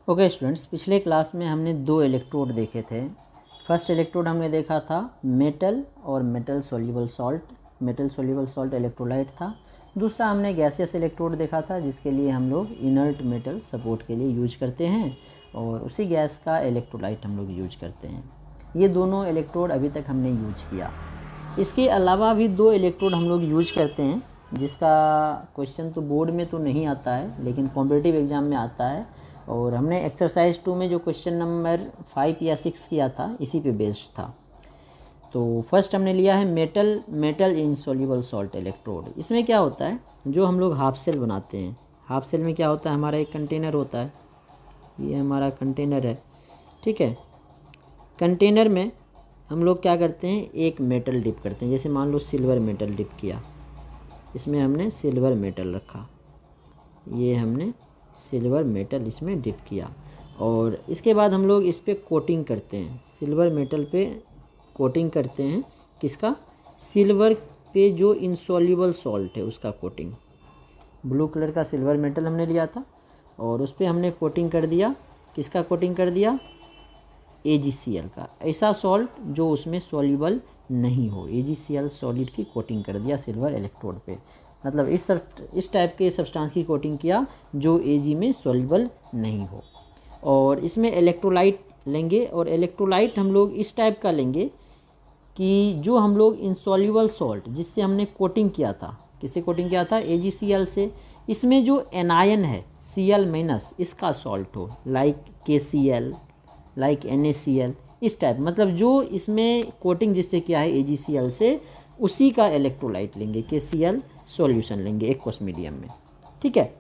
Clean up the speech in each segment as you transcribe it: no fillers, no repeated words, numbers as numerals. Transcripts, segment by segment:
Okay students, पिछले class में हमने दो इलेक्ट्रोड देखे थे। फर्स्ट इलेक्ट्रोड हमने देखा था मेटल और मेटल सोल्यूबल सॉल्ट इलेक्ट्रोलाइट था। दूसरा हमने गैसियस इलेक्ट्रोड देखा था जिसके लिए हम लोग इनर्ट मेटल सपोर्ट के लिए यूज करते हैं और उसी गैस का इलेक्ट्रोलाइट हम लोग यूज करते हैं। ये दोनों इलेक्ट्रोड अभी तक हमने यूज किया। इसके अलावा भी दो इलेक्ट्रोड हम लोग यूज करते हैं जिसका क्वेश्चन तो बोर्ड में तो नहीं आता है लेकिन कॉम्पिटिटिव एग्ज़ाम में आता है। और हमने एक्सरसाइज 2 में जो क्वेश्चन नंबर 5 या 6 किया था इसी पे बेस्ड था। तो फर्स्ट हमने लिया है मेटल इनसॉल्युबल सॉल्ट इलेक्ट्रोड। इसमें क्या होता है, जो हम लोग हाफ सेल बनाते हैं, हाफ सेल में क्या होता है, हमारा एक कंटेनर होता है, ये हमारा कंटेनर है, ठीक है। कंटेनर में हम लोग क्या करते हैं, एक मेटल डिप करते हैं। जैसे मान लो सिल्वर मेटल डिप किया, इसमें हमने सिल्वर मेटल रखा, ये हमने सिल्वर मेटल इसमें डिप किया और इसके बाद हम लोग इस पर कोटिंग करते हैं। सिल्वर मेटल पे कोटिंग करते हैं, किसका, सिल्वर पे जो इनसॉल्युबल सॉल्ट है उसका कोटिंग। ब्लू कलर का सिल्वर मेटल हमने लिया था और उस पर हमने कोटिंग कर दिया, किसका कोटिंग कर दिया, AgCl का, ऐसा सॉल्ट जो उसमें सॉल्युबल नहीं हो। AgCl सॉलिड की कोटिंग कर दिया सिल्वर इलेक्ट्रोड पे, मतलब इस टाइप के सब्सटेंस की कोटिंग किया जो Ag में सॉल्युबल नहीं हो। और इसमें इलेक्ट्रोलाइट लेंगे और इलेक्ट्रोलाइट हम लोग इस टाइप का लेंगे कि जो हम लोग इनसॉल्युबल सॉल्ट जिससे हमने कोटिंग किया था, किससे कोटिंग किया था, AgCl से, इसमें जो एनायन है Cl- इसका सॉल्ट हो, लाइक KCl, लाइक NaCl, इस टाइप, मतलब जो इसमें कोटिंग जिससे किया है AgCl से उसी का इलेक्ट्रोलाइट लेंगे, KCl सॉल्यूशन लेंगे एक्वस मीडियम में, ठीक है।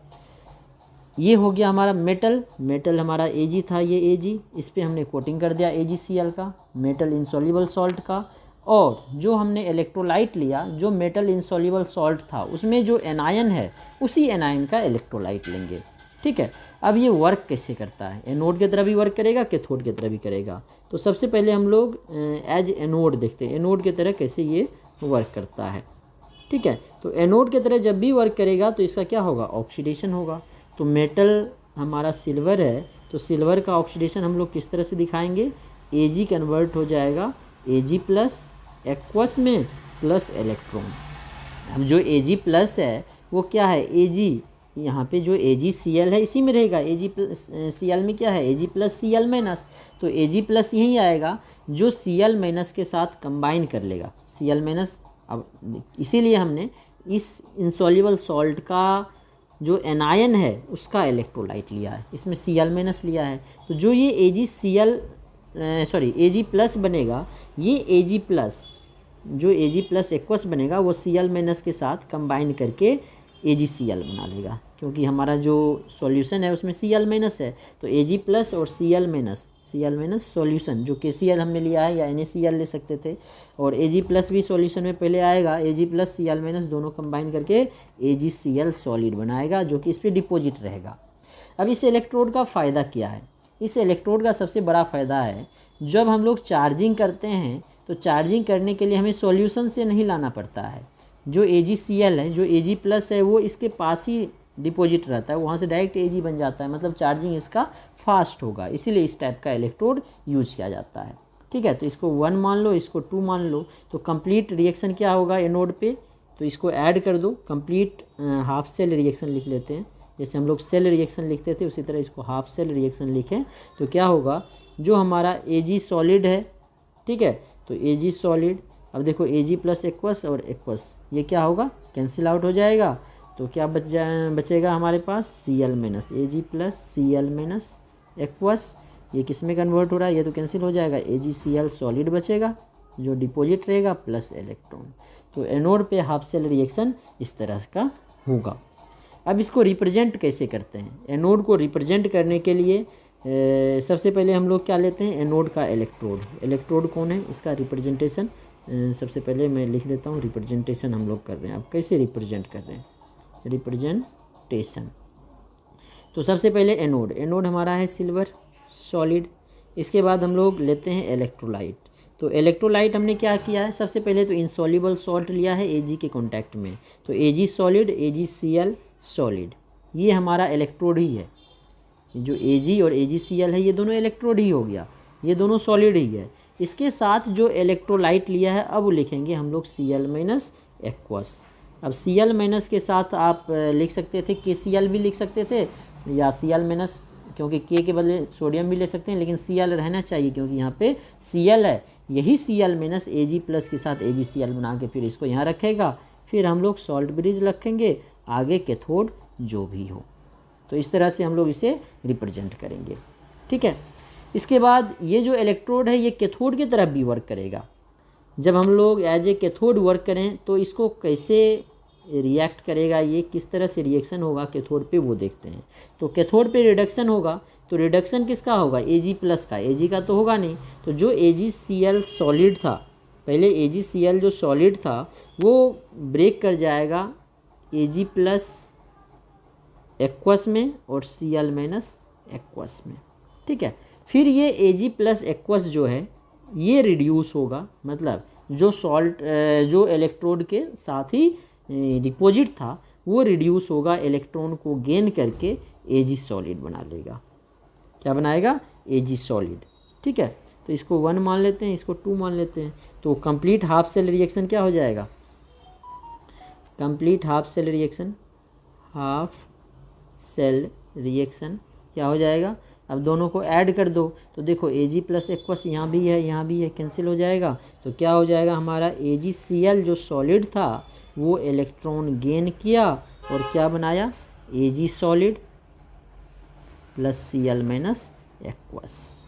ये हो गया हमारा मेटल हमारा Ag था, ये Ag, इस पर हमने कोटिंग कर दिया AgCl का, मेटल इनसॉल्युबल सॉल्ट का। और जो हमने इलेक्ट्रोलाइट लिया, जो मेटल इनसॉल्युबल सॉल्ट था उसमें जो एनायन है उसी एनायन का इलेक्ट्रोलाइट लेंगे, ठीक है। अब ये वर्क कैसे करता है, एनोड की तरह भी वर्क करेगा, कैथोड की तरह भी करेगा। तो सबसे पहले हम लोग एज एनोड देखते हैं, एनोड की तरह कैसे ये वर्क करता है, ठीक है। तो एनोड की तरह जब भी वर्क करेगा तो इसका क्या होगा, ऑक्सीडेशन होगा। तो मेटल हमारा सिल्वर है तो सिल्वर का ऑक्सीडेशन हम लोग किस तरह से दिखाएंगे, Ag कन्वर्ट हो जाएगा Ag प्लस एक्वस में प्लस इलेक्ट्रॉन। अब जो Ag प्लस है वो क्या है, Ag, यहाँ पे जो AgCl है इसी में रहेगा, AgCl में क्या है, Ag प्लस Cl-, तो Ag प्लस यही आएगा जो Cl- के साथ कंबाइन कर लेगा, Cl-। अब इसीलिए हमने इस इंसॉल्युबल सॉल्ट का जो एनायन है उसका इलेक्ट्रोलाइट लिया है, इसमें Cl- लिया है। तो जो ये Ag प्लस बनेगा, ये Ag प्लस, जो Ag प्लस एक्वस बनेगा वो Cl- के साथ कंबाइन करके AgCl बना लेगा, क्योंकि हमारा जो सॉल्यूशन है उसमें Cl- है। तो Ag प्लस और Cl- सॉल्यूशन, जो KCl हमने लिया है या NaCl ले सकते थे, और Ag प्लस भी सॉल्यूशन में पहले आएगा, Ag प्लस Cl- दोनों कंबाइन करके AgCl सॉलिड बनाएगा जो कि इस पर डिपोजिट रहेगा। अब इस इलेक्ट्रोड का फ़ायदा क्या है, इस इलेक्ट्रोड का सबसे बड़ा फ़ायदा है जब हम लोग चार्जिंग करते हैं तो चार्जिंग करने के लिए हमें सॉल्यूशन से नहीं लाना पड़ता है। जो AgCl है, जो Ag प्लस है, वो इसके पास ही डिपॉजिट रहता है, वहाँ से डायरेक्ट Ag बन जाता है, मतलब चार्जिंग इसका फास्ट होगा, इसीलिए इस टाइप का इलेक्ट्रोड यूज किया जाता है, ठीक है। तो इसको 1 मान लो, इसको 2 मान लो, तो कंप्लीट रिएक्शन क्या होगा एनोड पे, तो इसको ऐड कर दो, कंप्लीट हाफ सेल रिएक्शन लिख लेते हैं। जैसे हम लोग सेल रिएक्शन लिखते थे उसी तरह इसको हाफ सेल रिएक्शन लिखें तो क्या होगा, जो हमारा Ag सॉलिड है, ठीक है, तो Ag सॉलिड, अब देखो Ag प्लस एक्वस और एक्वस ये क्या होगा, कैंसिल आउट हो जाएगा। तो क्या बचेगा हमारे पास, Cl-, Ag plus Cl- aqueous, ये किस में कन्वर्ट हो रहा है, ये तो कैंसिल हो जाएगा, AgCl सॉलिड बचेगा जो डिपॉजिट रहेगा प्लस इलेक्ट्रॉन। तो एनोड पे हाफ सेल रिएक्शन इस तरह का होगा। अब इसको रिप्रेजेंट कैसे करते हैं, एनोड को रिप्रेजेंट करने के लिए सबसे पहले हम लोग क्या लेते हैं, एनोड का इलेक्ट्रोड कौन है, इसका रिप्रेजेंटेशन सबसे पहले मैं लिख देता हूँ, रिप्रेजेंटेशन हम लोग कर रहे हैं। अब कैसे रिप्रेजेंट कर रहे हैं, रिप्रेजेंटेशन, तो सबसे पहले एनोड हमारा है सिल्वर सॉलिड। इसके बाद हम लोग लेते हैं इलेक्ट्रोलाइट। तो इलेक्ट्रोलाइट हमने क्या किया है, सबसे पहले तो इनसॉल्युबल सॉल्ट लिया है Ag के कॉन्टैक्ट में, तो Ag सॉलिड, AgCl सॉलिड, ये हमारा इलेक्ट्रोड ही है, जो Ag और AgCl है ये दोनों इलेक्ट्रोड ही हो गया, ये दोनों सॉलिड ही है। इसके साथ जो इलेक्ट्रोलाइट लिया है अब लिखेंगे हम लोग Cl माइनस एक्वस। अब Cl माइनस के साथ आप लिख सकते थे KCl भी लिख सकते थे, या Cl माइनस, क्योंकि K के बदले सोडियम भी ले सकते हैं, लेकिन Cl रहना चाहिए क्योंकि यहाँ पे Cl है। यही Cl माइनस Ag प्लस के साथ AgCl बना के फिर इसको यहाँ रखेगा, फिर हम लोग सॉल्ट ब्रिज रखेंगे, आगे कैथोड जो भी हो। तो इस तरह से हम लोग इसे रिप्रेजेंट करेंगे, ठीक है। इसके बाद ये जो इलेक्ट्रोड है ये कैथोड की तरफ भी वर्क करेगा। जब हम लोग एज ए कैथोड वर्क करें तो इसको कैसे रिएक्ट करेगा, ये किस तरह से रिएक्शन होगा कैथोड पे, वो देखते हैं। तो कैथोड पे रिडक्शन होगा, तो रिडक्शन किसका होगा, Ag प्लस का। Ag का तो होगा नहीं, तो जो AgCl सॉलिड था, पहले AgCl जो सॉलिड था वो ब्रेक कर जाएगा Ag प्लस एक्वस में और Cl माइनस एक्वस में, ठीक है। फिर ये Ag प्लस एक्वस जो है ये रिड्यूस होगा, मतलब जो इलेक्ट्रोड के साथ ही डिपॉजिट था वो रिड्यूस होगा, इलेक्ट्रॉन को गेन करके Ag सॉलिड बना लेगा। क्या बनाएगा, Ag सॉलिड, ठीक है। तो इसको 1 मान लेते हैं, इसको 2 मान लेते हैं। तो कंप्लीट हाफ सेल रिएक्शन क्या हो जाएगा, कंप्लीट हाफ सेल रिएक्शन क्या हो जाएगा। अब दोनों को ऐड कर दो तो देखो Ag प्लस एक्वस यहाँ भी है, यहाँ भी है, कैंसिल हो जाएगा। तो क्या हो जाएगा हमारा, AgCl जो सॉलिड था वो इलेक्ट्रॉन गेन किया और क्या बनाया, Ag solid plus Cl minus aqueous.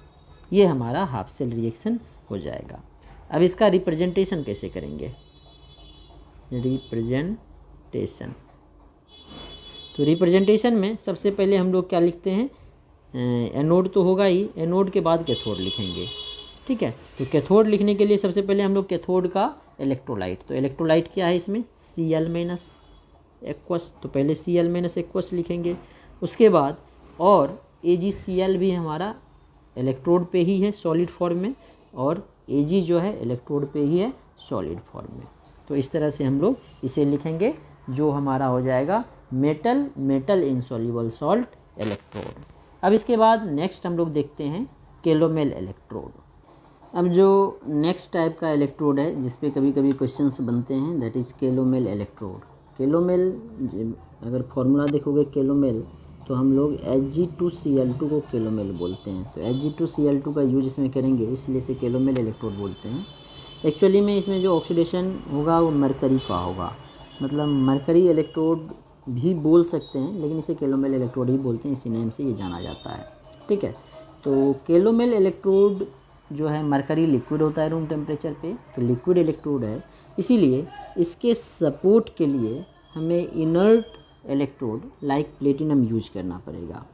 ये हमारा हाफ सेल रिएक्शन हो जाएगा। अब इसका रिप्रेजेंटेशन कैसे करेंगे, रिप्रेजेंटेशन। तो रिप्रेजेंटेशन में सबसे पहले हम लोग क्या लिखते हैं, एनोड तो होगा ही, एनोड के बाद कैथोड लिखेंगे, ठीक है। तो कैथोड लिखने के लिए सबसे पहले हम लोग कैथोड का इलेक्ट्रोलाइट, तो इलेक्ट्रोलाइट क्या है इसमें, Cl माइनस एक्वस। तो पहले Cl माइनस एक्वस लिखेंगे, उसके बाद और AgCl भी हमारा इलेक्ट्रोड पे ही है सॉलिड फॉर्म में, और Ag जो है इलेक्ट्रोड पे ही है सॉलिड फॉर्म में। तो इस तरह से हम लोग इसे लिखेंगे, जो हमारा हो जाएगा मेटल इनसॉल्युबल सॉल्ट इलेक्ट्रोड। अब इसके बाद नेक्स्ट हम लोग देखते हैं कैलोमेल इलेक्ट्रोड। अब जो नेक्स्ट टाइप का इलेक्ट्रोड है जिस पे कभी कभी क्वेश्चंस बनते हैं, दैट इज़ कैलोमेल इलेक्ट्रोड। कैलोमेल, अगर फॉर्मूला देखोगे कैलोमेल, तो हम लोग Ag2Cl2 को कैलोमेल बोलते हैं। तो Ag2Cl2 का यूज इसमें करेंगे, इसलिए इसे कैलोमेल इलेक्ट्रोड बोलते हैं। एक्चुअली में इसमें जो ऑक्सीडेशन होगा वो मरकरी का होगा, मतलब मरकरी इलेक्ट्रोड भी बोल सकते हैं, लेकिन इसे कैलोमेल इलेक्ट्रोड ही बोलते हैं, इसी नेम से ये जाना जाता है, ठीक है। तो कैलोमेल इलेक्ट्रोड जो है, मरकरी लिक्विड होता है रूम टेम्परेचर पे, तो लिक्विड इलेक्ट्रोड है, इसीलिए इसके सपोर्ट के लिए हमें inert electrode like platinum use करना पड़ेगा।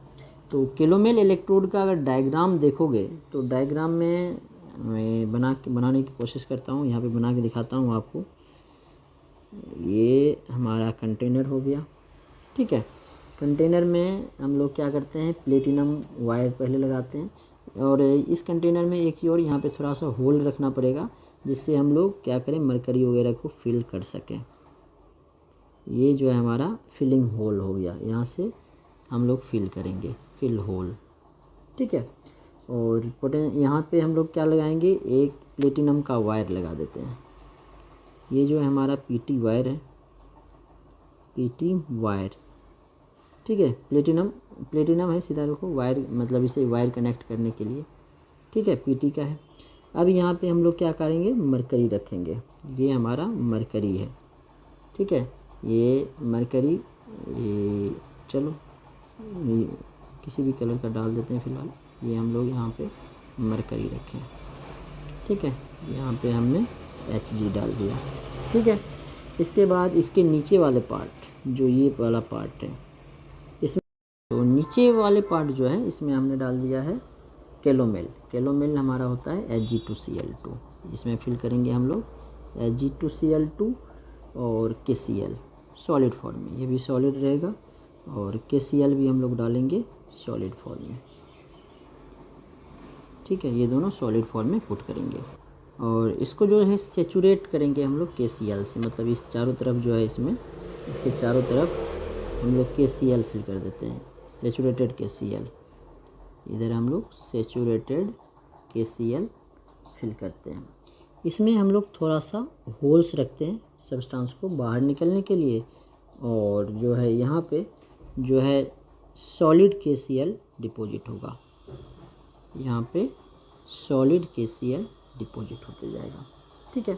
तो कैलोमेल इलेक्ट्रोड का अगर डायग्राम देखोगे तो डायग्राम में मैं बनाने की कोशिश करता हूँ, यहाँ पे बना के दिखाता हूँ आपको। ये हमारा कंटेनर हो गया, ठीक है। कंटेनर में हम लोग क्या करते हैं, प्लेटिनम वायर पहले लगाते हैं, और इस कंटेनर में एक चीज़ और, यहाँ पे थोड़ा सा होल रखना पड़ेगा जिससे हम लोग क्या करें, मरकरी वगैरह को फिल कर सकें। ये जो है हमारा फिलिंग होल हो गया, यहाँ से हम लोग फिल करेंगे, फिल होल, ठीक है। और यहाँ पे हम लोग क्या लगाएंगे, एक प्लेटिनम का वायर लगा देते हैं। ये जो है हमारा PT वायर है, PT वायर, ठीक है। प्लेटिनम है, सीधा रखो, वायर मतलब इसे वायर कनेक्ट करने के लिए, ठीक है, PT का है। अब यहाँ पे हम लोग क्या करेंगे, मरकरी रखेंगे। ये हमारा मरकरी है, ठीक है। ये मरकरी, ये चलो ये किसी भी कलर का डाल देते हैं फिलहाल। ये हम लोग यहाँ पे मरकरी रखें, ठीक है। यहाँ पे हमने Hg डाल दिया, ठीक है। इसके बाद इसके नीचे वाले पार्ट, जो ये वाला पार्ट है, इसमें तो नीचे वाले पार्ट जो है इसमें हमने डाल दिया है कैलोमेल। कैलोमेल हमारा होता है Ag2Cl2, इसमें फिल करेंगे हम लोग Ag2Cl2 और KCl सॉलिड फॉर्म में, ये भी सॉलिड रहेगा, और KCl भी हम लोग डालेंगे सॉलिड फॉर्म में, ठीक है। ये दोनों सॉलिड फॉर्म में पुट करेंगे, और इसको जो है सेचुरेट करेंगे हम लोग KCl से, मतलब इस चारों तरफ जो है इसमें, इसके चारों तरफ हम लोग KCl फिल कर देते हैं, सेचुरेटेड KCl। इधर हम लोग सेचूरेटेड KCl फिल करते हैं। इसमें हम लोग थोड़ा सा होल्स रखते हैं सब्सटेंस को बाहर निकलने के लिए, और जो है यहाँ पे जो है सॉलिड KCl डिपॉजिट होगा, यहाँ पे सॉलिड KCl डिपॉजिट होते जाएगा। ठीक है,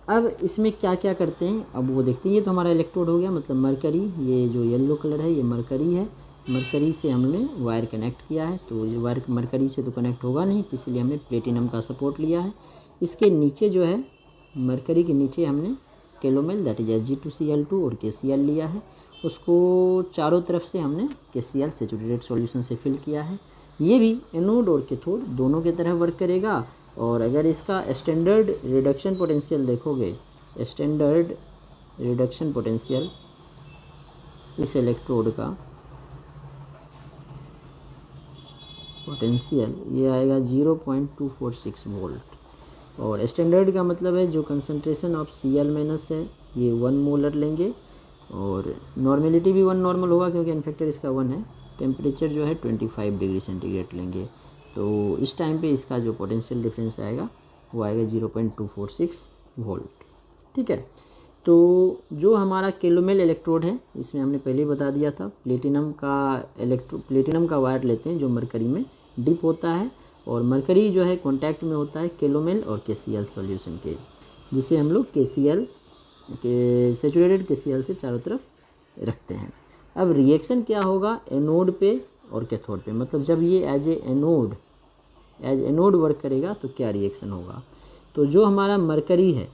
अब इसमें क्या क्या करते हैं अब वो देखते हैं। ये तो हमारा इलेक्ट्रोड हो गया, मतलब मरकरी, ये जो येलो कलर है ये मरकरी है, मरकरी से हमने वायर कनेक्ट किया है, तो ये वायर मरकरी से तो कनेक्ट होगा नहीं, तो इसलिए हमने प्लेटिनम का सपोर्ट लिया है। इसके नीचे जो है मरकरी के नीचे हमने कैलोमेल दैट इज Ag2Cl2 और KCl लिया है, उसको चारों तरफ से हमने KCl सेचुरेटेड सॉल्यूशन से फिल किया है। ये भी एनोड और कैथोड दोनों की तरह वर्क करेगा। और अगर इसका स्टैंडर्ड रिडक्शन पोटेंशियल देखोगे, स्टैंडर्ड रिडक्शन पोटेंशियल इस इलेक्ट्रोड का पोटेंशियल ये आएगा 0.246 वोल्ट, और स्टैंडर्ड का मतलब है जो कंसंट्रेशन ऑफ Cl माइनस है ये 1 मोलर लेंगे, और नॉर्मेलिटी भी 1 नॉर्मल होगा क्योंकि इन्फेक्टर इसका 1 है। टेम्परेचर जो है 25 डिग्री सेंटीग्रेड लेंगे, तो इस टाइम पे इसका जो पोटेंशियल डिफरेंस आएगा वो आएगा 0.246 वोल्ट। ठीक है, तो जो हमारा कैलोमेल इलेक्ट्रोड है इसमें हमने पहले ही बता दिया था, प्लेटिनम का वायर लेते हैं जो मरकरी में डिप होता है, और मरकरी जो है कांटेक्ट में होता है कैलोमेल और KCl सॉल्यूशन के, जिसे हम लोग KCl के सेचुरेटेड KCl से चारों तरफ रखते हैं। अब रिएक्शन क्या होगा एनोड पे और कैथोड पे, मतलब जब ये एज एनोड वर्क करेगा तो क्या रिएक्शन होगा। तो जो हमारा मरकरी है,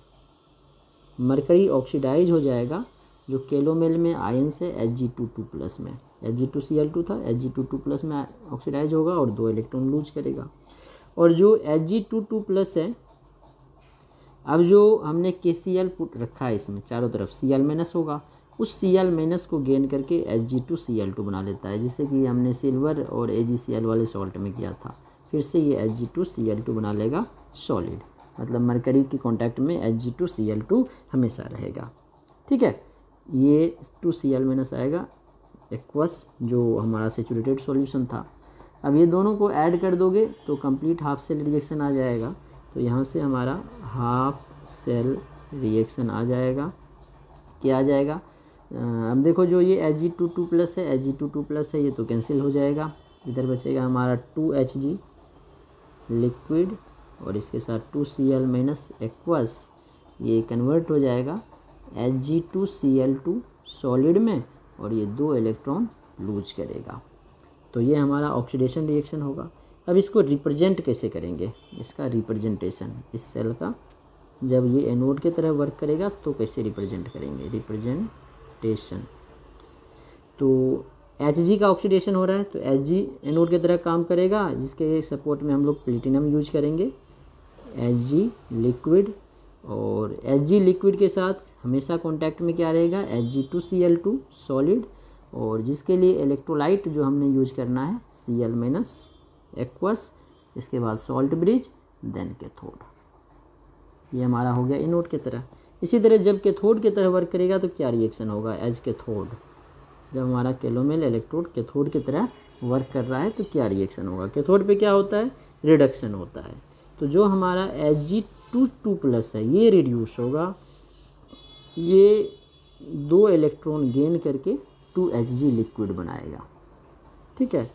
मरकरी ऑक्सीडाइज हो जाएगा जो कैलोमेल में आयंस है Ag22+ में, Ag2Cl2 था, Ag22+ में ऑक्सीडाइज होगा और 2 इलेक्ट्रॉन लूज करेगा। और जो Ag22+ है, अब जो हमने KCl पुट रखा है इसमें चारों तरफ Cl- होगा, उस Cl- को गेन करके Ag2Cl2 बना लेता है, जिससे कि हमने सिल्वर और AgCl वाले सॉल्ट में किया था। फिर से ये Ag2Cl2 बना लेगा सॉलिड, मतलब मरकरी के कांटेक्ट में Ag2Cl2 हमेशा रहेगा। ठीक है, ये 2Cl- आएगा एक्वस जो हमारा सेचुरेटेड सॉल्यूशन था। अब ये दोनों को ऐड कर दोगे तो कंप्लीट हाफ सेल रिएक्शन आ जाएगा, तो यहाँ से हमारा हाफ सेल रिएक्शन आ जाएगा। क्या आ जाएगा, अब देखो जो ये Ag22+ है, Ag22+ है, ये तो कैंसिल हो जाएगा, इधर बचेगा हमारा 2Hg लिक्विड और इसके साथ 2Cl- एक्वस, ये कन्वर्ट हो जाएगा Ag2Cl2 सॉलिड में, और ये 2 इलेक्ट्रॉन लूज करेगा। तो ये हमारा ऑक्सीडेशन रिएक्शन होगा। अब इसको रिप्रेजेंट कैसे करेंगे, इसका रिप्रेजेंटेशन इस सेल का जब ये एनोड की तरह वर्क करेगा तो कैसे रिप्रेजेंट करेंगे, रिप्रेजेंटेशन। तो Hg का ऑक्सीडेशन हो रहा है तो Hg एनोड की तरह काम करेगा, जिसके सपोर्ट में हम लोग प्लेटिनम यूज करेंगे, Hg लिक्विड, और Hg लिक्विड के साथ हमेशा कांटेक्ट में क्या रहेगा Ag2Cl2 सॉलिड, और जिसके लिए इलेक्ट्रोलाइट जो हमने यूज करना है Cl- एक्वस, इसके बाद सॉल्ट ब्रिज, देन कैथोड। ये हमारा हो गया एनोड की तरह। इसी तरह जब कैथोड की तरह वर्क करेगा तो क्या रिएक्शन होगा एज कैथोड, जब हमारा कैलोमेल इलेक्ट्रोड कैथोड की तरह वर्क कर रहा है तो क्या रिएक्शन होगा। कैथोड पे क्या होता है, रिडक्शन होता है, तो जो हमारा Ag22+ है ये रिड्यूस होगा, ये 2 इलेक्ट्रॉन गेन करके 2Hg लिक्विड बनाएगा। ठीक है,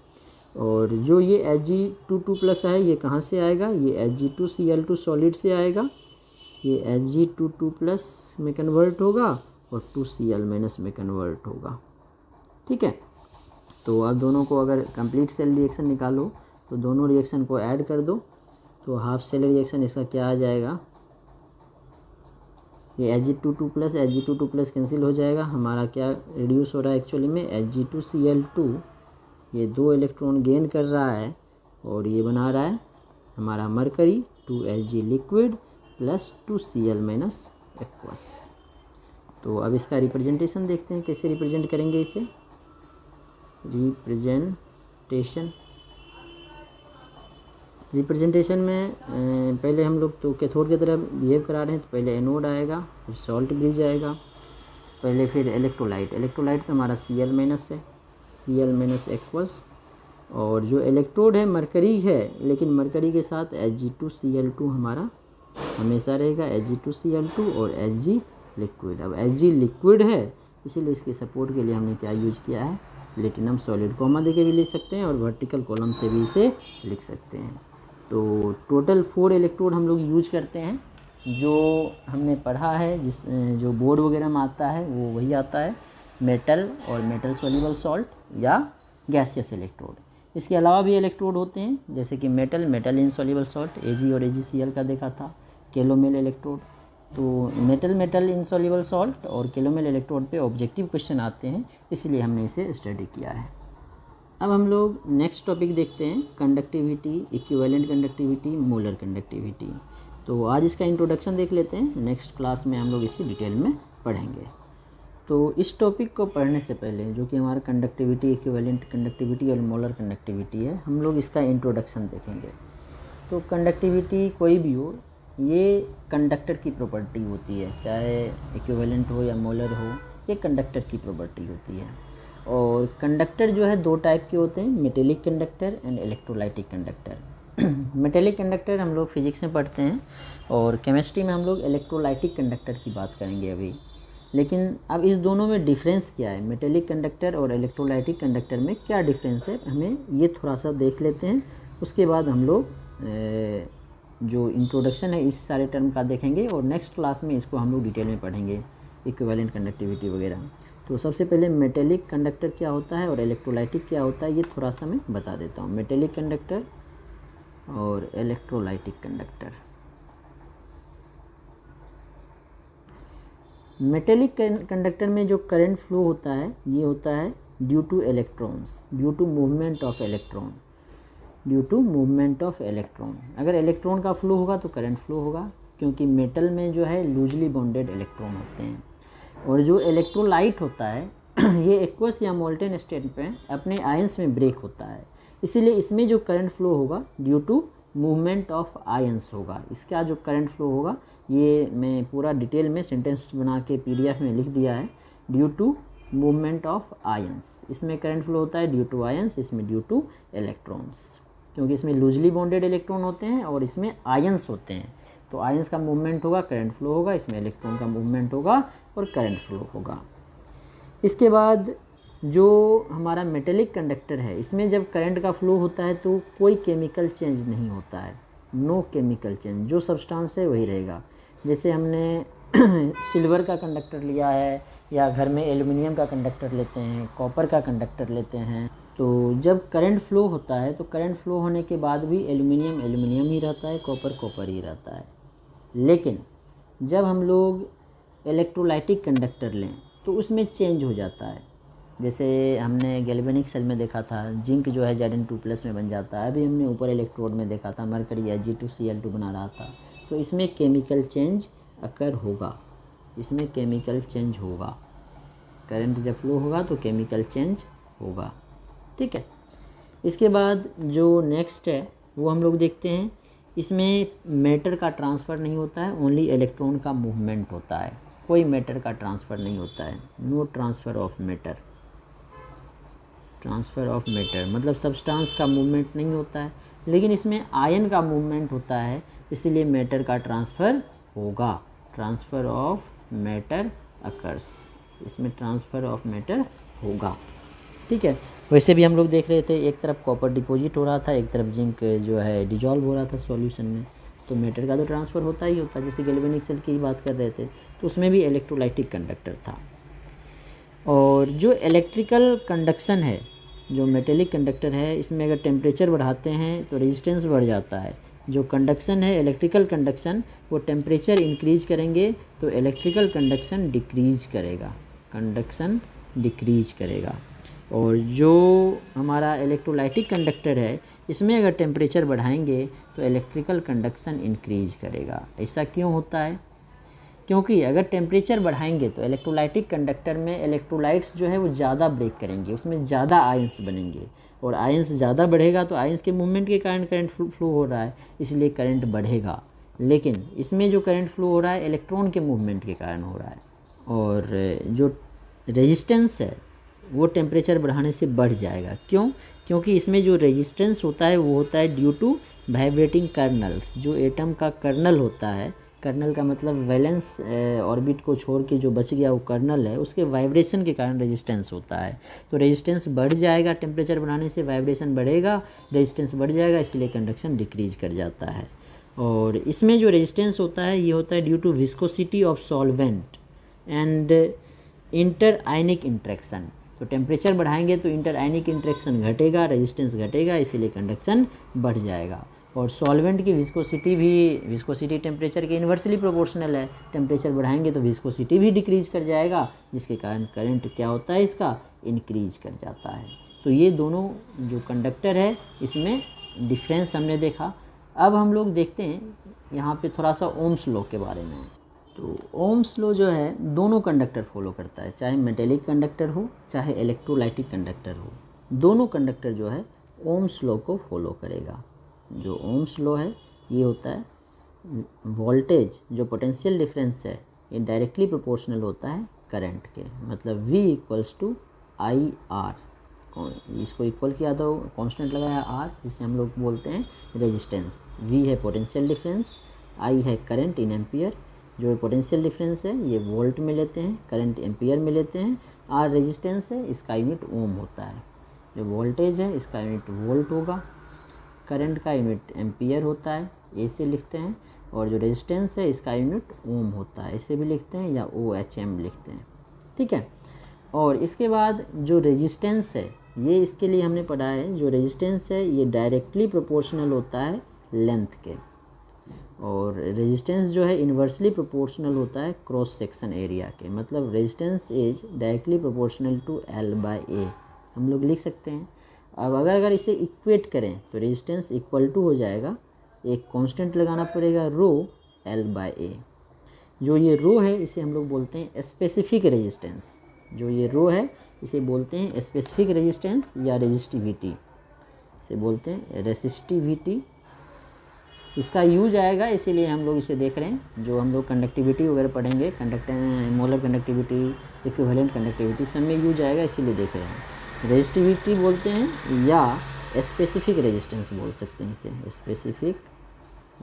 और जो ये Ag22+ है ये कहाँ से आएगा, ये Ag2Cl2 सॉलिड से आएगा, ये Ag22+ में कन्वर्ट होगा और 2Cl- में कन्वर्ट होगा। ठीक है, तो अब दोनों को अगर कंप्लीट सेल रिएक्शन निकालो तो दोनों रिएक्शन को ऐड कर दो, तो हाफ सेल रिएक्शन इसका क्या आ जाएगा, ये Ag22+ कैंसिल हो जाएगा, हमारा क्या रिड्यूस हो रहा है एक्चुअली में Ag2Cl2, ये 2 इलेक्ट्रॉन गेन कर रहा है और ये बना रहा है हमारा mercury 2Hg liquid plus 2Cl- aqueous. तो अब इसका रिप्रेजेंटेशन देखते हैं कैसे रिप्रेजेंट करेंगे इसे। रिप्रेजेंटेशन में पहले हम लोग तो कैथोड की तरह बिहेव करा रहे हैं, तो पहले एनोड आएगा, फिर सॉल्ट ब्रिज आएगा, पहले फिर इलेक्ट्रोलाइट तो हमारा Cl- है, Cl- एक्वस, और जो इलेक्ट्रोड है मरकरी है, लेकिन मरकरी के साथ Hg2Cl2 हमारा हमेशा रहेगा, Hg2Cl2 और Hg लिक्विड। अब Hg लिक्विड है इसीलिए इसके सपोर्ट के लिए हमने क्या यूज किया है, प्लेटिनम सॉलिड, कॉमा देके भी लिख सकते हैं और वर्टिकल कॉलम से भी इसे लिख सकते हैं। तो टोटल 4 इलेक्ट्रोड हम लोग यूज करते हैं। जो हमने पढ़ा है, जो बोर्ड वगैरह में आता है वो वही आता है, मेटल और मेटल सॉल्युबल सॉल्ट या गैसियस इलेक्ट्रोड। इसके अलावा भी इलेक्ट्रोड होते हैं, जैसे कि मेटल इनसॉल्युबल सॉल्ट Ag और AgCl का देखा था, कैलोमेल इलेक्ट्रोड। तो मेटल इनसॉल्युबल सॉल्ट और कैलोमेल इलेक्ट्रोड पे ऑब्जेक्टिव क्वेश्चन आते हैं, इसलिए हमने इसे स्टडी किया है। अब हम लोग नेक्स्ट टॉपिक देखते हैं, conductivity, equivalent conductivity, molar conductivity. तो आज इसका इंट्रोडक्शन देख लेते हैं, नेक्स्ट क्लास में हम लोग इसकी डिटेल में पढ़ेंगे। तो इस टॉपिक को पढ़ने से पहले, जो कि हमारा कंडक्टिविटी, इक्विवेलेंट कंडक्टिविटी और मोलर कंडक्टिविटी है, हम लोग इसका इंट्रोडक्शन देखेंगे। तो कंडक्टिविटी कोई भी हो, ये कंडक्टर की प्रॉपर्टी होती है, चाहे इक्विवेलेंट हो या मोलर हो, ये कंडक्टर की प्रॉपर्टी होती है। और कंडक्टर जो है 2 टाइप के होते हैं, metallic conductor and electrolytic conductor. Metallic conductor हम लोग फिजिक्स में पढ़ते हैं और केमिस्ट्री में हम लोग इलेक्ट्रोलाइटिक कंडक्टर की बात करेंगे अभी। लेकिन अब इस दोनों में डिफरेंस क्या है, मेटेलिक कंडक्टर और इलेक्ट्रोलाइटिक कंडक्टर में क्या डिफरेंस है, हमें ये थोड़ा सा देख लेते हैं। उसके बाद हम लोग जो इंट्रोडक्शन है इस सारे टर्म का देखेंगे और नेक्स्ट क्लास में इसको हम लोग डिटेल में पढ़ेंगे, इक्विवेलेंट कंडक्टिविटी वगैरह। तो सबसे पहले मेटेलिक कंडक्टर क्या होता है और इलेक्ट्रोलाइटिक क्या होता है, ये थोड़ा सा मैं बता देता हूँ। मेटेलिक कंडक्टर और इलेक्ट्रोलाइटिक कंडक्टर। मेटेलिक कंडक्टर में जो करंट फ्लो होता है, ये होता है due to electrons, due to movement of electron, due to movement of electron. अगर इलेक्ट्रॉन का फ्लो होगा तो करंट फ्लो होगा, क्योंकि मेटल में जो है लूजली बॉन्डेड इलेक्ट्रॉन होते हैं। और जो इलेक्ट्रोलाइट होता है ये एक्वस या मोल्टेन स्टेट पे अपने आयंस में ब्रेक होता है, इसीलिए इसमें जो करंट फ्लो होगा due to movement of ions होगा। इसका जो करंट फ्लो होगा, ये मैं पूरा डिटेल में सेंटेंस बना के PDF में लिख दिया है, due to movement of ions. इसमें करंट फ्लो होता है ड्यू टू आयंस, इसमें ड्यू टू इलेक्ट्रॉन्स, क्योंकि इसमें लूजली बॉन्डेड इलेक्ट्रॉन होते हैं और इसमें आयंस होते हैं। तो आयंस का मूवमेंट होगा, करंट फ्लो होगा, इसमें इलेक्ट्रॉन का मूवमेंट होगा और करंट फ्लो होगा। इसके बाद जो हमारा मेटेलिक कंडक्टर है, इसमें जब करंट का फ्लो होता है तो कोई केमिकल चेंज नहीं होता है, नो केमिकल चेंज, जो सब्सटेंस है वही रहेगा। जैसे हमने सिल्वर का कंडक्टर लिया है या घर में एल्युमिनियम का कंडक्टर लेते हैं, कॉपर का कंडक्टर लेते हैं, तो जब करंट फ्लो होता है तो करंट फ्लो होने के बाद भी एल्युमिनियम ही रहता है, कॉपर ही रहता है। लेकिन जब हम लोग इलेक्ट्रोलाइटिक कंडक्टर लें तो उसमें चेंज हो जाता है। जैसे हमने गैल्वेनिक सेल में देखा था, जिंक जो है Zn2+ में बन जाता है। अभी हमने ऊपर इलेक्ट्रोड में देखा था, मरकरी Ag2Cl2 बना रहा था। तो इसमें केमिकल चेंज अकर होगा, इसमें केमिकल चेंज होगा, करंट जब फ्लो होगा तो केमिकल चेंज होगा, ठीक है। इसके बाद जो नेक्स्ट है वो हम लोग देखते हैं, इसमें मैटर का ट्रांसफ़र नहीं होता है, ओनली इलेक्ट्रॉन का मूवमेंट होता है, कोई मैटर का ट्रांसफ़र नहीं होता है, no transfer of matter. Transfer of matter मतलब सब्सटेंस का मूवमेंट नहीं होता है, लेकिन इसमें आयन का मूवमेंट होता है, इसीलिए मैटर का ट्रांसफ़र होगा, ट्रांसफ़र ऑफ मैटर अकर्स, इसमें ट्रांसफ़र ऑफ मैटर होगा, ठीक है। वैसे भी हम लोग देख रहे थे, एक तरफ कॉपर डिपॉजिट हो रहा था, एक तरफ जिंक जो है डिजॉल्व हो रहा था सॉल्यूशन में, तो मैटर का तो ट्रांसफ़र होता ही होता है। जैसे गैल्वेनिक सेल की बात कर रहे थे तो उसमें भी इलेक्ट्रोलाइटिक कंडक्टर था। और जो इलेक्ट्रिकल कंडक्शन है, जो मेटेलिक कंडक्टर है, इसमें अगर टेम्परेचर बढ़ाते हैं तो रेजिस्टेंस बढ़ जाता है। जो कंडक्शन है इलेक्ट्रिकल कंडक्शन, वो टेम्परेचर इंक्रीज करेंगे तो इलेक्ट्रिकल कंडक्शन डिक्रीज करेगा, कंडक्शन डिक्रीज करेगा। और जो हमारा इलेक्ट्रोलाइटिक कंडक्टर है, इसमें अगर टेम्परेचर बढ़ाएंगे तो इलेक्ट्रिकल कंडक्शन इंक्रीज करेगा। ऐसा क्यों होता है? क्योंकि अगर टेम्परेचर बढ़ाएंगे तो इलेक्ट्रोलाइटिक कंडक्टर में इलेक्ट्रोलाइट्स जो है वो ज़्यादा ब्रेक करेंगे, उसमें ज़्यादा आयंस बनेंगे, और आयंस ज़्यादा बढ़ेगा तो आयंस के मूवमेंट के कारण करंट फ्लो हो रहा है, इसलिए करंट बढ़ेगा। लेकिन इसमें जो करंट फ्लो हो रहा है इलेक्ट्रॉन के मूवमेंट के कारण हो रहा है, और जो रेजिस्टेंस है वो टेम्परेचर बढ़ाने से बढ़ जाएगा। क्यों? क्योंकि इसमें जो रेजिस्टेंस होता है वो होता है ड्यू टू वाइब्रेटिंग कर्नल्स। जो एटम का कर्नल होता है, कर्नल का मतलब वैलेंस ऑर्बिट को छोड़ के जो बच गया वो कर्नल है, उसके वाइब्रेशन के कारण रेजिस्टेंस होता है। तो रेजिस्टेंस बढ़ जाएगा, टेम्परेचर बढ़ाने से वाइब्रेशन बढ़ेगा, रेजिस्टेंस बढ़ जाएगा, इसलिए कंडक्शन डिक्रीज कर जाता है। और इसमें जो रेजिस्टेंस होता है ये होता है due to viscosity of solvent and inter ionic interaction. तो टेम्परेचर बढ़ाएंगे तो इंटर आयनिक इंट्रैक्शन घटेगा, रेजिस्टेंस घटेगा, इसीलिए कंडक्शन बढ़ जाएगा। और सॉल्वेंट की विस्कोसिटी भी, विस्कोसिटी टेम्परेचर के इन्वर्सली प्रोपोर्शनल है, टेम्परेचर बढ़ाएंगे तो विस्कोसिटी भी डिक्रीज कर जाएगा, जिसके कारण करंट क्या होता है इसका, इंक्रीज कर जाता है। तो ये दोनों जो कंडक्टर है इसमें डिफरेंस हमने देखा। अब हम लोग देखते हैं यहाँ पे थोड़ा सा ओम्स लॉ के बारे में। तो ओम्स लॉ जो है दोनों कंडक्टर फॉलो करता है, चाहे मेटेलिक कंडक्टर हो चाहे इलेक्ट्रोलाइटिक कंडक्टर हो, दोनों कंडक्टर जो है ओम्स लॉ को फॉलो करेगा। जो ओम्स लॉ है ये होता है वोल्टेज, जो पोटेंशियल डिफरेंस है ये डायरेक्टली प्रोपोर्शनल होता है करंट के, मतलब V equals to I R. इसको इक्वल किया तो कांस्टेंट लगाया R, जिसे हम लोग बोलते हैं रेजिस्टेंस। V है पोटेंशियल डिफरेंस, I है करंट इन एम्पियर। जो पोटेंशियल डिफरेंस है ये वोल्ट में लेते हैं, करंट एम्पियर में लेते हैं। R रेजिस्टेंस है, इसका यूनिट ओम होता है। जो वोल्टेज है इसका यूनिट वोल्ट होगा, करंट का यूनिट एम्पियर होता है, ऐसे लिखते हैं। और जो रेजिस्टेंस है इसका यूनिट ओम होता है, ऐसे भी लिखते हैं या OHM लिखते हैं, ठीक है। और इसके बाद जो रेजिस्टेंस है ये इसके लिए हमने पढ़ा है, जो रेजिस्टेंस है ये डायरेक्टली प्रोपोर्शनल होता है लेंथ के, और रेजिस्टेंस जो है इन्वर्सली प्रोपोर्शनल होता है क्रॉस सेक्शन एरिया के। मतलब resistance is directly proportional to L/A हम लोग लिख सकते हैं। अब अगर इसे इक्वेट करें तो रेजिस्टेंस इक्वल टू हो जाएगा, एक कांस्टेंट लगाना पड़ेगा ρL/A। जो ये रो है इसे हम लोग बोलते हैं स्पेसिफिक रेजिस्टेंस। जो ये रो है इसे बोलते हैं स्पेसिफिक रेजिस्टेंस या रेजिस्टिविटी, इसे बोलते हैं रेसिस्टिविटी। इसका यूज आएगा, इसीलिए हम लोग इसे देख रहे हैं। जो हम लोग कंडक्टिविटी वगैरह पढ़ेंगे, मोलर कंडक्टिविटी, इक्विवेलेंट कंडक्टिविटी, सब में यूज आएगा, इसीलिए देख रहे हैं। रेजिस्टिविटी बोलते हैं या स्पेसिफिक रेजिस्टेंस बोल सकते हैं इसे, स्पेसिफिक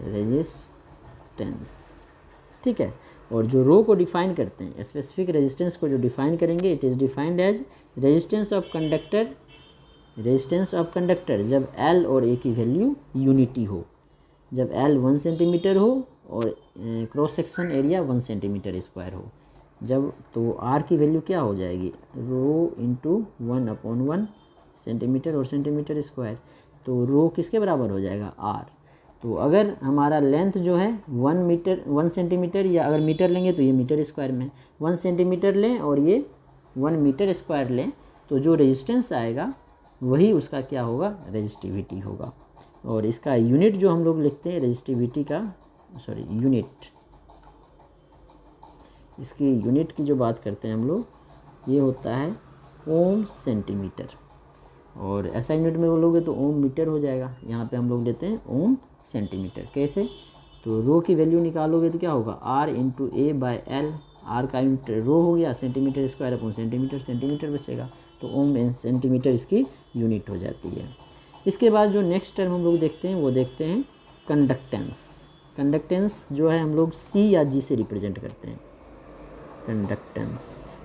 रेजिस्टेंस, ठीक है। और जो रो को डिफाइन करते हैं, स्पेसिफिक रेजिस्टेंस को जो डिफाइन करेंगे, it is defined as resistance of conductor, resistance of conductor जब L और A की वैल्यू यूनिटी हो, जब L 1 सेंटीमीटर हो और cross section area 1 centimetre square हो, जब तो R की वैल्यू क्या हो जाएगी, रो इंटू 1/1 सेंटीमीटर और सेंटीमीटर स्क्वायर। तो रो किसके बराबर हो जाएगा, R। तो अगर हमारा लेंथ जो है 1 सेंटीमीटर, या अगर मीटर लेंगे तो ये मीटर स्क्वायर में, 1 सेंटीमीटर लें और ये 1 मीटर स्क्वायर लें, तो जो रेजिस्टेंस आएगा वही उसका क्या होगा, रेजिस्टिविटी होगा। और इसका यूनिट जो हम लोग लिखते हैं रेजिस्टिविटी का, यूनिट, इसकी यूनिट की जो बात करते हैं हम लोग, ये होता है ओम सेंटीमीटर। और ऐसा यूनिट में बोलोगे तो ओम मीटर हो जाएगा, यहाँ पे हम लोग लेते हैं ओम सेंटीमीटर। कैसे, तो रो की वैल्यू निकालोगे तो क्या होगा, R इंटू A/L। R का यूनिट रो हो गया, centimetre square upon centimetre, centimetre बचेगा, तो ओम एन सेंटीमीटर इसकी यूनिट हो जाती है। इसके बाद जो नेक्स्ट टर्म हम लोग देखते हैं वो देखते हैं कंडक्टेंस। कंडक्टेंस जो है हम लोग C या G से रिप्रेजेंट करते हैं, कंडक्टेंस।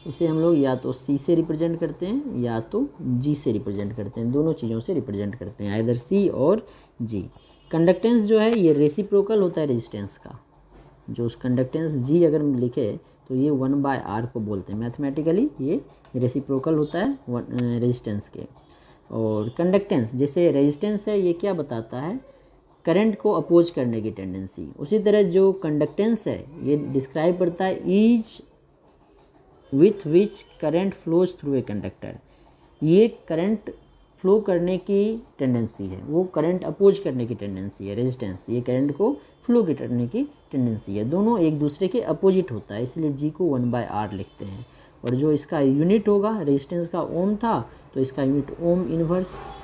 इसे हम लोग या तो C से रिप्रेजेंट करते हैं या तो G से रिप्रेजेंट करते हैं, दोनों चीज़ों से रिप्रेजेंट करते हैं, आइदर C और G। कंडक्टेंस जो है ये रेसिप्रोकल होता है रेजिस्टेंस का। जो उस कंडक्टेंस G अगर लिखे तो ये 1/R को बोलते हैं, मैथमेटिकली ये रेसिप्रोकल होता है रेजिस्टेंस के। और कंडक्टेंस जैसे रेजिस्टेंस है ये क्या बताता है, करंट को अपोज करने की टेंडेंसी। उसी तरह जो कंडक्टेंस है ये डिस्क्राइब करता है ease with which current flows through a conductor. ये करंट फ्लो करने की टेंडेंसी है, वो करंट अपोज करने की टेंडेंसी है रेजिस्टेंस, ये करंट को फ्लो करने की टेंडेंसी है। दोनों एक दूसरे के अपोजिट होता है, इसलिए G को 1/R लिखते हैं। और जो इसका यूनिट होगा, रेजिस्टेंस का ओम था तो इसका यूनिट ओम इन्वर्स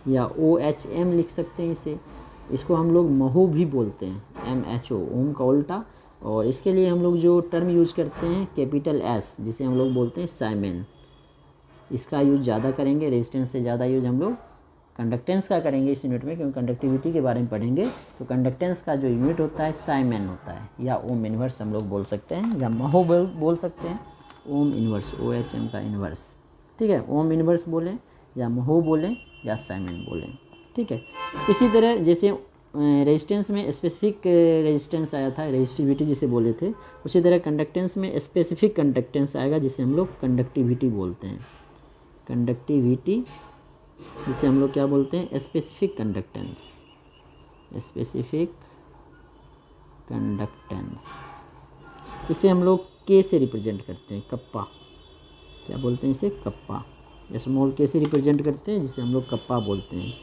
या OHM लिख सकते हैं इसे। इसको हम लोग महो भी बोलते हैं, MHO, ओम का उल्टा। और इसके लिए हम लोग जो टर्म यूज करते हैं कैपिटल S, जिसे हम लोग बोलते हैं साइमेन, इसका यूज ज़्यादा करेंगे, रेजिस्टेंस से ज़्यादा यूज हम लोग कंडक्टेंस का करेंगे इस यूनिट में, क्योंकि कंडक्टिविटी के बारे में पढ़ेंगे। तो कंडक्टेंस का जो यूनिट होता है साइमन होता है, या ओम इनवर्स हम लोग बोल सकते हैं, या महो बोल सकते हैं, ओम इनवर्स, OHM का इनवर्स, ठीक है। ओम इनवर्स बोलें या महो बोलें या साइमन बोलें, ठीक है। इसी तरह जैसे रेजिस्टेंस में स्पेसिफिक रेजिस्टेंस आया था, रेजिस्टिविटी जिसे बोले थे, उसी तरह कंडक्टेंस में स्पेसिफिक कंडक्टेंस आएगा जिसे हम लोग कंडक्टिविटी बोलते हैं। कंडक्टिविटी जिसे हम लोग क्या बोलते हैं, स्पेसिफिक कंडक्टेंस, स्पेसिफिक कंडक्टेंस। इसे हम लोग के से रिप्रेजेंट करते हैं, कप्पा, क्या बोलते हैं इसे, कप्पा, स्मॉल के से रिप्रेजेंट करते हैं जिसे हम लोग कप्पा बोलते हैं।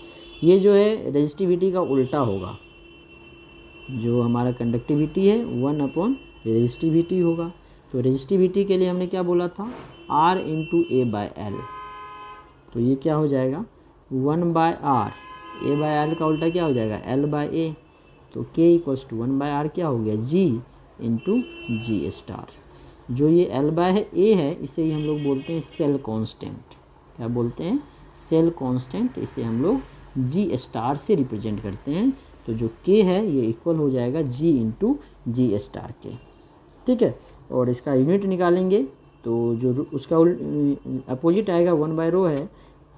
ये जो है रेजिस्टिविटी का उल्टा होगा, जो हमारा कंडक्टिविटी है 1 रेजिस्टिविटी होगा। तो रेजिस्टिविटी के लिए हमने क्या बोला था, R × A/L, तो ये क्या हो जाएगा 1/R, A/L का उल्टा क्या हो जाएगा L/A, तो K = 1/R क्या हो गया G × G स्टार। जो ये L/A है इसे ही हम लोग बोलते हैं सेल कांस्टेंट, क्या बोलते हैं, सेल कांस्टेंट। इसे हम लोग G स्टार से रिप्रेजेंट करते हैं। तो जो K है ये इक्वल हो जाएगा G × G स्टार के, ठीक है। और इसका यूनिट निकालेंगे तो जो उसका अपोजिट आएगा 1/ρ है,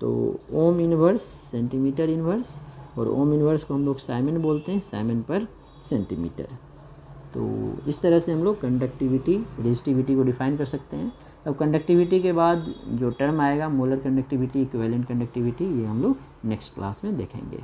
तो ओम इनवर्स सेंटीमीटर इनवर्स, और ओम इनवर्स को हम लोग साइमन बोलते हैं, साइमन पर सेंटीमीटर। तो इस तरह से हम लोग कंडक्टिविटी रेजिस्टिविटी को डिफाइन कर सकते हैं। अब कंडक्टिविटी के बाद जो टर्म आएगा मोलर कंडक्टिविटी, इक्विवेलेंट कंडक्टिविटी, ये हम लोग नेक्स्ट क्लास में देखेंगे।